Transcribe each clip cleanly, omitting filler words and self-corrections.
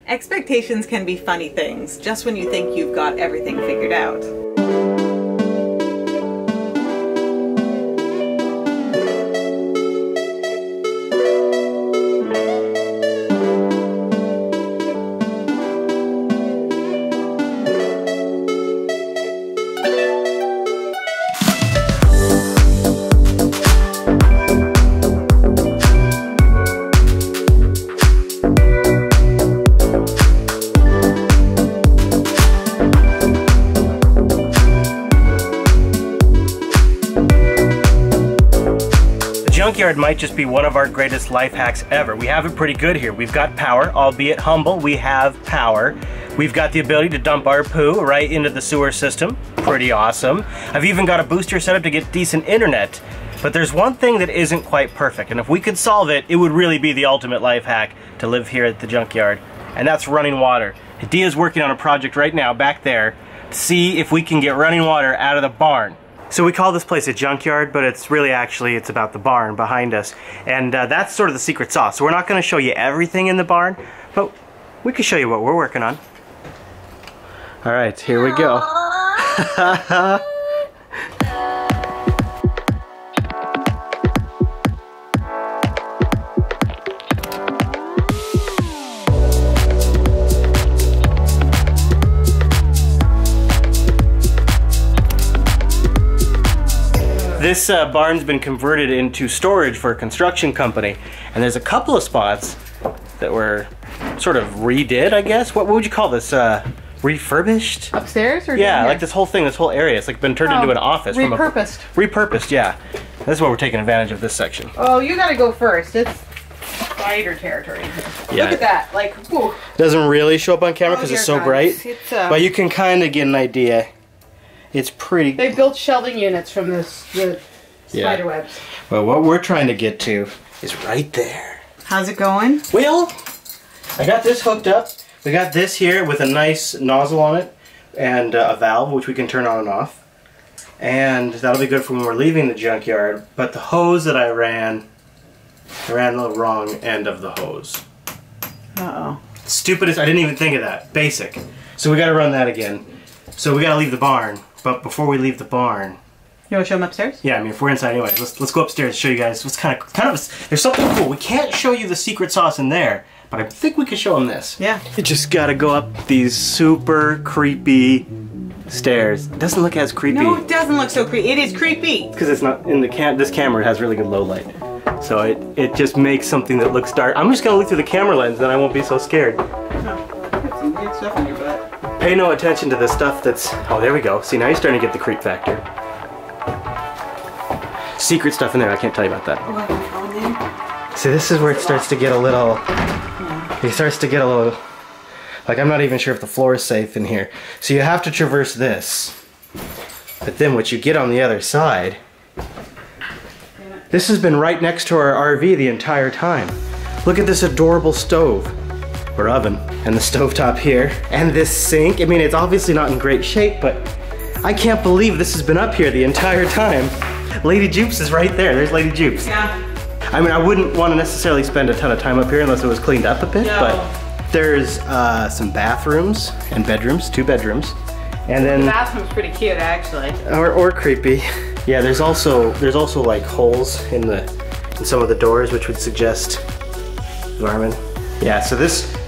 Expectations can be funny things, just when you think you've got everything figured out. Junkyard might just be one of our greatest life hacks ever. We have it pretty good here. We've got power, albeit humble, we have power. We've got the ability to dump our poo right into the sewer system. Pretty awesome. I've even got a booster set up to get decent internet. But there's one thing that isn't quite perfect, and if we could solve it, it would really be the ultimate life hack to live here at the junkyard, and that's running water. Dia's working on a project right now back there to see if we can get running water out of the barn. So we call this place a junkyard, but it's really it's about the barn behind us. And that's sort of the secret sauce. So we're not going to show you everything in the barn, but we can show you what we're working on. All right, here we go. This barn's been converted into storage for a construction company, and there's a couple of spots that were sort of redid, I guess. What would you call this? Refurbished? Upstairs or yeah, down here? like this whole thing, this whole area, it's like been turned into an office. Repurposed. Repurposed, yeah. That's why we're taking advantage of this section. Oh, you gotta go first. It's spider territory. Yeah. Look at that, like, whew. Doesn't really show up on camera because it's so bright, but you can kind of get an idea. It's pretty. They built shelving units from the spider webs. Well, what we're trying to get to is right there. How's it going? Well, I got this hooked up. We got this here with a nice nozzle on it and a valve which we can turn on and off. And that'll be good for when we're leaving the junkyard. But the hose that I ran the wrong end of the hose. Uh-oh. Stupidest, I didn't even think of that. Basic. So we gotta run that again. So we gotta leave the barn. But before we leave the barn, you want to show them upstairs? Yeah, I mean, if we're inside anyway, let's go upstairs and show you guys what's kind of there's something cool. We can't show you the secret sauce in there, but I think we can show them this. Yeah. You just gotta go up these super creepy stairs. It doesn't look as creepy. No, it doesn't look so creepy. It is creepy. Because it's not in the this camera has really good low light, so it just makes something that looks dark. I'm just gonna look through the camera lens, then I won't be so scared. Oh, got some weird stuff in your butt. Pay no attention to the stuff that's... Oh, there we go. See, now you're starting to get the creep factor. Secret stuff in there. I can't tell you about that. Oh, I can go in there. See, this is where it starts to get a little... It starts to get a little... Like, I'm not even sure if the floor is safe in here. So you have to traverse this. But then what you get on the other side... This has been right next to our RV the entire time. Look at this adorable stove. Or oven, and the stovetop here, and this sink. I mean, it's obviously not in great shape, but I can't believe this has been up here the entire time. Lady Jupes is right there. There's Lady Jupes. Yeah. I mean, I wouldn't want to necessarily spend a ton of time up here unless it was cleaned up a bit, no. But there's some bathrooms and bedrooms, 2 bedrooms, and then the bathroom's pretty cute, actually. Or creepy. Yeah, there's also like holes in some of the doors, which would suggest vermin. Yeah, so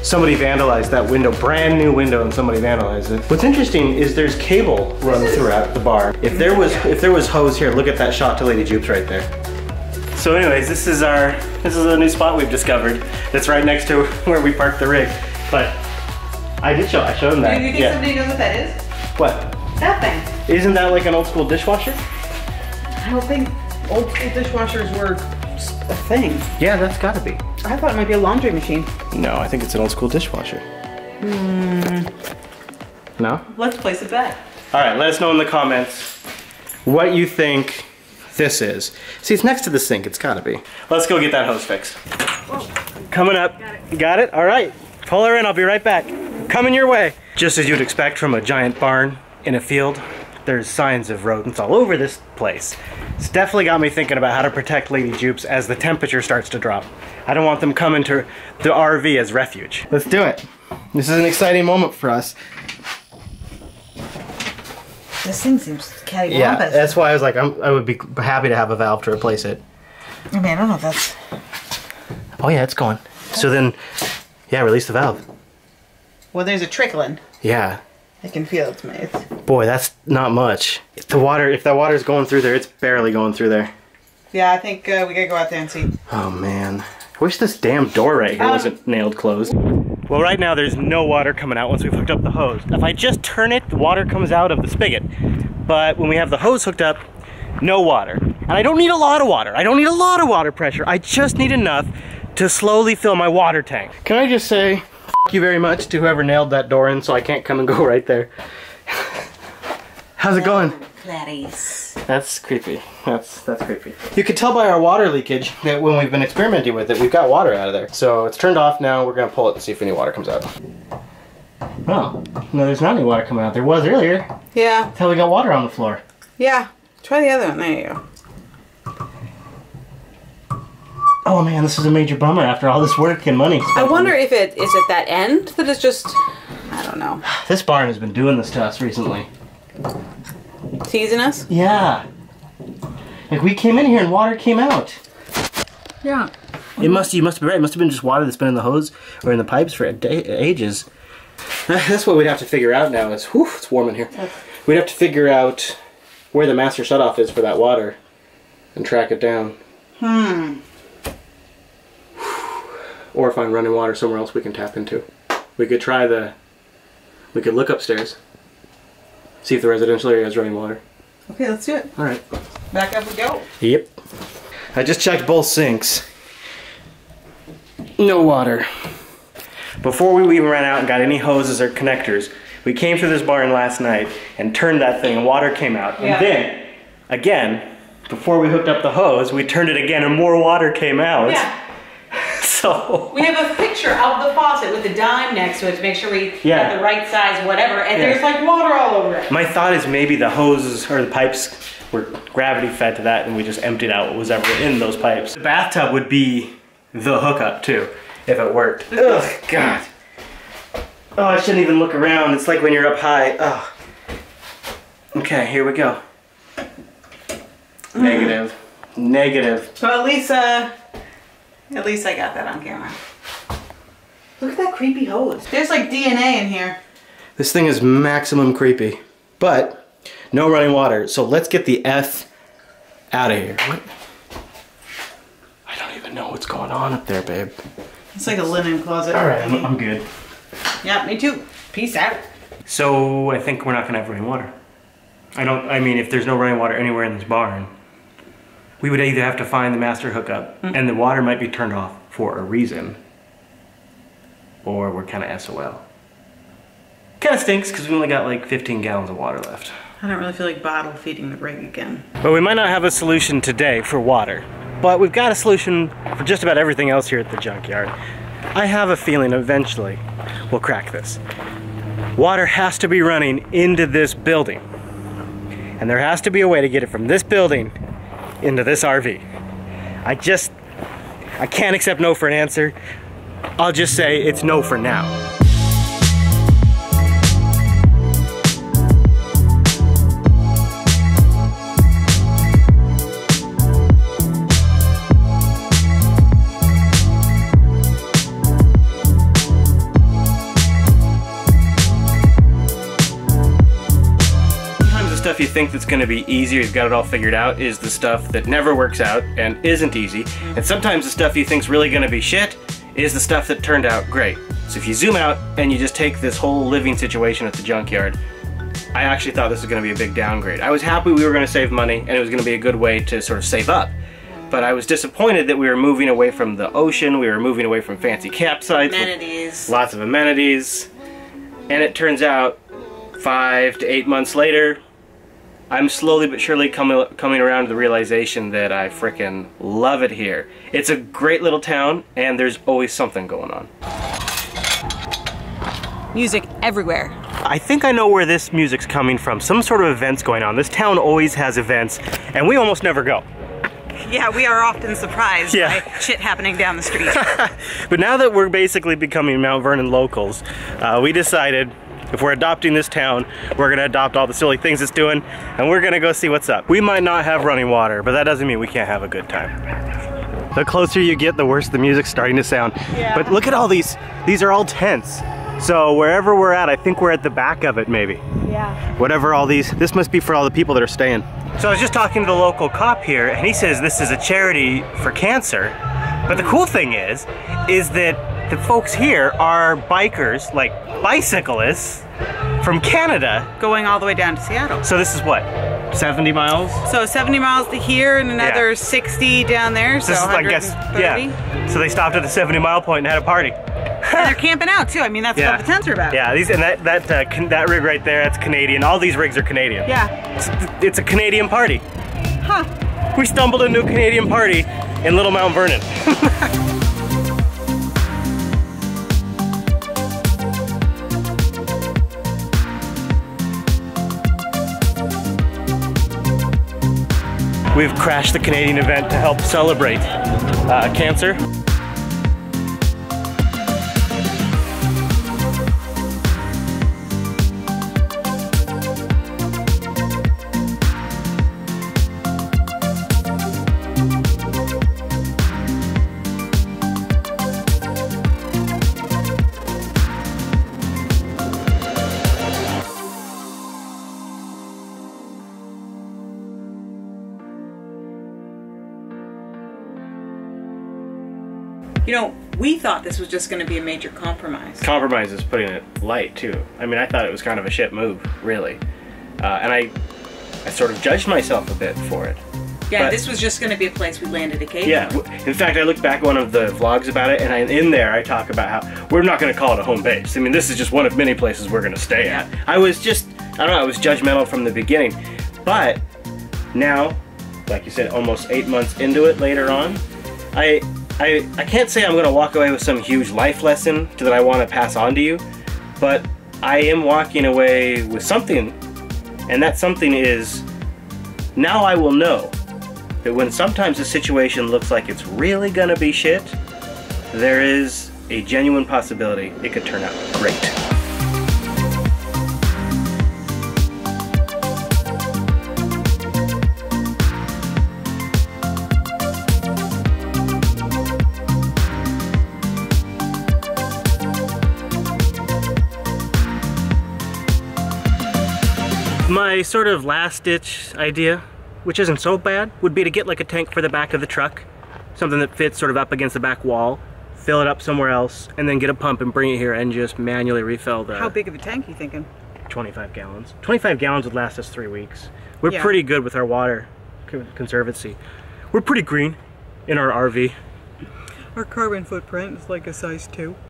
somebody vandalized that window, brand new window, and somebody vandalized it. What's interesting is there's cable run throughout the barn. If there was hose here, look at that shot to Lady Jupes right there. So anyways, this is a new spot we've discovered. That's right next to where we parked the rig. But I showed them that. Do you think somebody knows what that is? What? That thing. Isn't that like an old school dishwasher? I don't think old school dishwashers were a thing. Yeah, that's gotta be. I thought it might be a laundry machine. No, I think it's an old school dishwasher. No? Let's place a bet. All right, let us know in the comments what you think this is. See, it's next to the sink. It's gotta be. Let's go get that hose fixed. Whoa. Coming up. Got it. Got it? All right. Pull her in. I'll be right back. Coming your way. Just as you'd expect from a giant barn in a field, there's signs of rodents all over this place. It's definitely got me thinking about how to protect Lady Jupes as the temperature starts to drop. I don't want them coming to the RV as refuge. Let's do it. This is an exciting moment for us. This thing seems cattywampus. Yeah, that's why I was like, I would be happy to have a valve to replace it. I mean, I don't know if that's... Oh yeah, it's going. So then, yeah, release the valve. Well, there's a trickling. Yeah. I can feel it, mate. Boy, that's not much. If that water's going through there, it's barely going through there. Yeah, I think we gotta go out there and see. Oh man. I wish this damn door right here wasn't nailed closed. Well, right now there's no water coming out once we've hooked up the hose. If I just turn it, the water comes out of the spigot. But when we have the hose hooked up, no water. And I don't need a lot of water. I don't need a lot of water pressure. I just need enough to slowly fill my water tank. Can I just say, f you very much to whoever nailed that door in so I can't come and go right there. How's it going? Claddies. That's creepy. That's creepy. You can tell by our water leakage that when we've been experimenting with it, we've got water out of there. So it's turned off now. We're gonna pull it and see if any water comes out. Oh, no, there's not any water coming out. There was earlier. Yeah. That's how we got water on the floor. Yeah. Try the other one. There you go. Oh man, this is a major bummer after all this work and money. I wonder if it is at that end that it's just, I don't know. This barn has been doing this to us recently. Teasing us? Yeah. Like we came in here and water came out. Yeah. You must be right. It must have been just water that's been in the hose or in the pipes for ages. That's what we'd have to figure out now is, whew, it's warm in here. We'd have to figure out where the master shutoff is for that water and track it down. Or find running water somewhere else we can tap into. We could we could look upstairs. See if the residential area has running water. Okay, let's do it. Alright. Back up we go. Yep. I just checked both sinks. No water. Before we even ran out and got any hoses or connectors, we came through this barn last night and turned that thing and water came out. Yeah. And then, again, before we hooked up the hose, we turned it again and more water came out. Yeah. So... We have a picture of the faucet with the dime next to it to make sure we got the right size, whatever, and there's like water all over it. My thought is maybe the hoses or the pipes were gravity fed to that and we just emptied out what was ever in those pipes. The bathtub would be the hookup too, if it worked. Ugh, God. Oh, I shouldn't even look around. It's like when you're up high. Oh. Okay, here we go. Negative. Negative. So at least I got that on camera. Look at that creepy hose. There's like DNA in here. This thing is maximum creepy. But, no running water. So let's get the F out of here. What? I don't even know what's going on up there, babe. It's like a linen closet. Alright, I'm good. Yeah, me too. Peace out. So, I think we're not gonna have running water. I mean, if there's no running water anywhere in this barn, we would either have to find the master hookup, and the water might be turned off for a reason, or we're kind of SOL. Kind of stinks because we only got like 15 gallons of water left. I don't really feel like bottle feeding the rig again. But we might not have a solution today for water, but we've got a solution for just about everything else here at the junkyard. I have a feeling eventually we'll crack this. Water has to be running into this building, and there has to be a way to get it from this building into this RV. I can't accept no for an answer. I'll just say it's no for now. You think that's going to be easier, you've got it all figured out, is the stuff that never works out and isn't easy. And sometimes the stuff you think's really going to be shit is the stuff that turned out great. So if you zoom out and you just take this whole living situation at the junkyard, I actually thought this was going to be a big downgrade. I was happy we were going to save money and it was going to be a good way to sort of save up. But I was disappointed that we were moving away from the ocean, we were moving away from fancy campsites. Amenities. Lots of amenities. And it turns out 5 to 8 months later, I'm slowly but surely coming around to the realization that I frickin' love it here. It's a great little town, and there's always something going on. Music everywhere. I think I know where this music's coming from. Some sort of event's going on. This town always has events, and we almost never go. Yeah, we are often surprised by shit happening down the street. But now that we're basically becoming Mount Vernon locals, we decided if we're adopting this town, we're gonna adopt all the silly things it's doing, and we're gonna go see what's up. We might not have running water, but that doesn't mean we can't have a good time. The closer you get, the worse the music's starting to sound. Yeah. But look at all these are all tents. So wherever we're at, I think we're at the back of it maybe. Yeah. Whatever all these, this must be for all the people that are staying. So I was just talking to the local cop here, and he says this is a charity for cancer. But the cool thing is that the folks here are bikers, like bicyclists from Canada. Going all the way down to Seattle. So this is what, 70 miles? So 70 miles to here and another 60 down there, so this is, I guess, yeah. So they stopped at the 70-mile point and had a party. And they're camping out too. I mean, that's what the tents are about. Yeah, that rig right there, that's Canadian. All these rigs are Canadian. Yeah. It's a Canadian party. Huh. We stumbled into a Canadian party in Little Mount Vernon. We've crashed the Canadian event to help celebrate cancer. You know, we thought this was just going to be a major compromise. Compromise is putting it light, too. I mean, I thought it was kind of a shit move, really. And I sort of judged myself a bit for it. Yeah, but this was just going to be a place we landed occasionally. Yeah, in fact, I looked back at one of the vlogs about it, and in there I talk about how we're not going to call it a home base. I mean, this is just one of many places we're going to stay at. I was just, I don't know, I was judgmental from the beginning. But now, like you said, almost 8 months into it later on, I can't say I'm going to walk away with some huge life lesson that I want to pass on to you, but I am walking away with something, and that something is, now I will know that when sometimes a situation looks like it's really going to be shit, there is a genuine possibility it could turn out great. My sort of last-ditch idea, which isn't so bad, would be to get like a tank for the back of the truck, something that fits sort of up against the back wall, fill it up somewhere else, and then get a pump and bring it here and just manually refill the... How big of a tank are you thinking? 25 gallons. 25 gallons would last us 3 weeks. We're pretty good with our water conservancy. We're pretty green in our RV. Our carbon footprint is like a size 2.